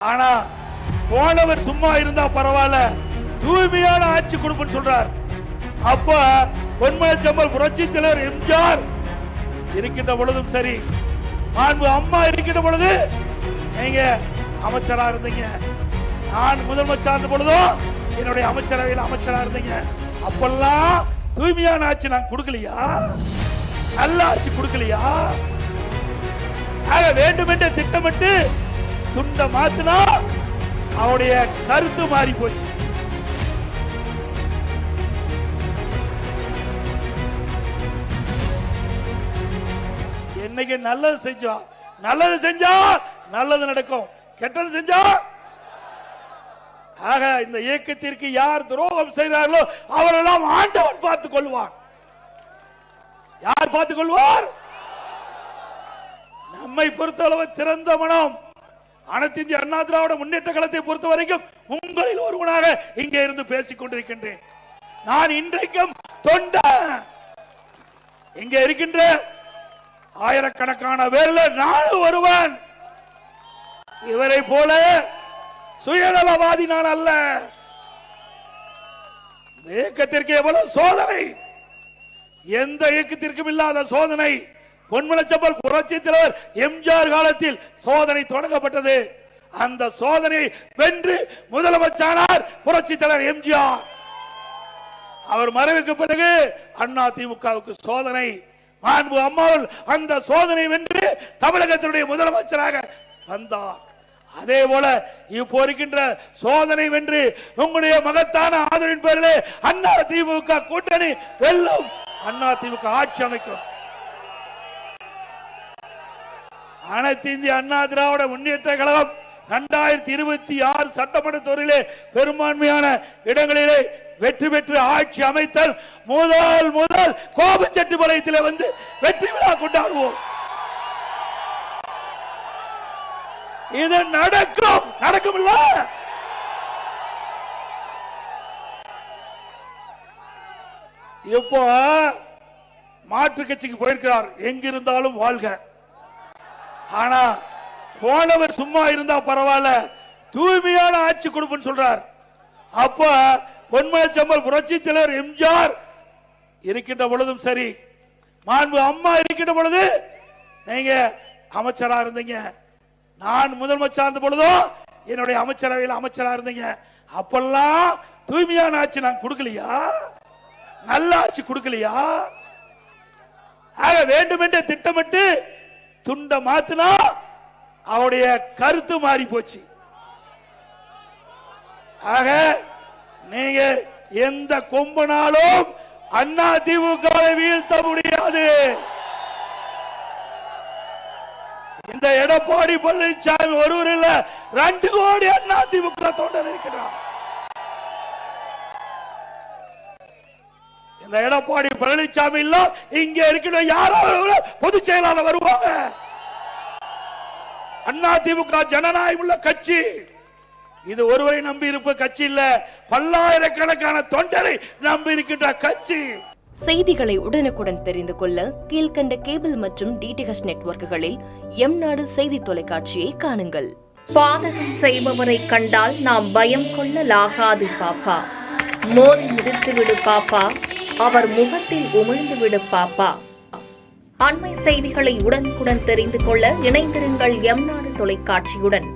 ஆனா போனவர் சும்மா இருந்தா பரவாயில்ல, தூய்மையான ஆட்சி கொடுப்பேன்னு சொல்றார். அப்ப பொன்மனச்செம்மல் புரட்சி தலைவர் எம்ஜிஆர் இருக்கின்ற பொழுதும் சரி, மாண்பு அம்மா இருக்கின்ற பொழுது நீங்க அமைச்சரா இருந்தீங்க, நான் முதலமைச்சர் சார்ந்த பொழுதும் என்னுடைய அமைச்சரவையில் அமைச்சரா இருந்தீங்க. அப்பெல்லாம் தூய்மையான ஆட்சி நான் கொடுக்கலையா? நல்ல ஆட்சி கொடுக்கலையா? வேண்டுமென்றே திட்டமிட்டு துண்ட மாத்தினா அவருடைய கருத்து மாறி போச்சு. என்னைக்கு நல்லது செஞ்சா நல்லது நடக்கும், கெட்டது செஞ்சா ஆக இந்த இயக்கத்திற்கு யார் துரோகம் செய்கிறார்களோ அவரெல்லாம் ஆண்டவன் பார்த்துக் கொள்வான். யார் பார்த்துக் கொள்வார்? நம்மை பொறுத்தளவு திறந்த மனம். அனைத்து இந்திய அண்ணா திராவிட முன்னேற்ற கழகத்தை பொறுத்த வரைக்கும் உங்களில் ஒருவனாக இங்கே இருந்து பேசிக் கொண்டிருக்கின்றேன். நான் இன்றைக்கும் தொண்டன். இங்கே இருக்கின்ற ஆயிரக்கணக்கான பேர்ல நானும் ஒருவன். இவரை போல சுயநலவாதி நான் அல்ல. இயக்கத்திற்கு எவ்வளவு சோதனை, எந்த இயக்கத்திற்கும் இல்லாத சோதனை. பொன்மனச்செம்மல் புரட்சி தலைவர் எம்ஜிஆர் காலத்தில் சோதனை தொடங்கப்பட்டது. அந்த சோதனை வென்று முதலமைச்சரானார் புரட்சி தலைவர் எம்ஜிஆர். அவர் மறைவுக்கு பிறகு அண்ணா திமுகவுக்கு சோதனை. மாண்பு அம்மாவில் அந்த சோதனை வென்று தமிழகத்தினுடைய முதலமைச்சராக வந்தார். அதே போல இப்போ இருக்கின்ற சோதனை வென்று உங்களுடைய மகத்தான ஆதரவின் பேரிலே அண்ணா திமுக கூட்டணி வெல்லும், அண்ணா திமுக ஆட்சி அமைக்கும். அனைத்து இந்திய அண்ணா திராவிட முன்னேற்ற கழகம் 2026 சட்டமன்ற தேர்தலிலே பெரும்பான்மையான இடங்களிலே வெற்றி பெற்று ஆட்சி அமைத்தல் முதல் கோபிச்செட்டிப்பாளையத்திலே வந்து வெற்றி விழா கொண்டாடுவோம். இது நடக்கும் இல்ல? இப்போ மாற்று கட்சிக்கு போயிருக்கிறார், எங்கிருந்தாலும் வாழ்க. ஆனா போனவர் சும்மா இருந்தா பரவாயில்ல, தூய்மையான ஆட்சி கொடுப்பேன்னு சொல்றார். அப்ப பொன்மனச்செம்மல் புரட்சி தலைவர் எம்ஜிஆர் இருக்கின்ற பொழுதும் சரி, மாண்பு அம்மா இருக்கின்ற பொழுது நீங்க அமைச்சரா இருந்தீங்க, நான் முதலமைச்சர் சார்ந்த பொழுதும் என்னுடைய அமைச்சரவையில் அமைச்சரா இருந்தீங்க. அப்பெல்லாம் தூய்மையான ஆட்சி நான் கொடுக்கலையா? நல்ல ஆட்சி கொடுக்கலையா? வேண்டுமென்றே திட்டமிட்டு துண்ட மாத்தினா அவருடைய கருத்து மாறி போச்சு. ஆக நீங்க எந்த கொம்பனாலும் அண்ணா திமுகவை வீழ்த்த முடியாது. இந்த எடப்பாடி பழனிசாமி ஒருவர் இல்ல, 2 கோடி அண்ணா திமுக தொண்டர் இருக்கிறார். இந்த எடப்பாடி பழனிசாமி இல்ல, இங்க இருக்கிற யாரோ பொதுச் செயலாளர் வருவாங்க. அண்ணா திமுக ஜனநாயகம் உள்ள கட்சி. இது ஒருவரை நம்பி இருப்ப கட்சி இல்ல, பல்லாயிரக்கணக்கான தொண்டரை நம்பி இருக்கின்ற கட்சி. செய்திகளை உடனுக்குடன் தெரிந்து கொள்ள கீழ்கண்ட கேபிள் மற்றும் டிடிஎச் நெட்வொர்க்குகளில் எம்நாடு செய்தி தொலைக்காட்சியை காணுங்கள். பாதகம் செய்பவரை கண்டால் நாம் பயம் கொள்ளலாகாது பாப்பா. மோதி மிதித்து விடு பாப்பா, அவர் முகத்தில் உமிழ்ந்து விடு பாப்பா. அண்மை செய்திகளை உடனுக்குடன் தெரிந்து கொள்ள இணைந்திருங்கள் எம்நாடு தொலைக்காட்சியுடன்.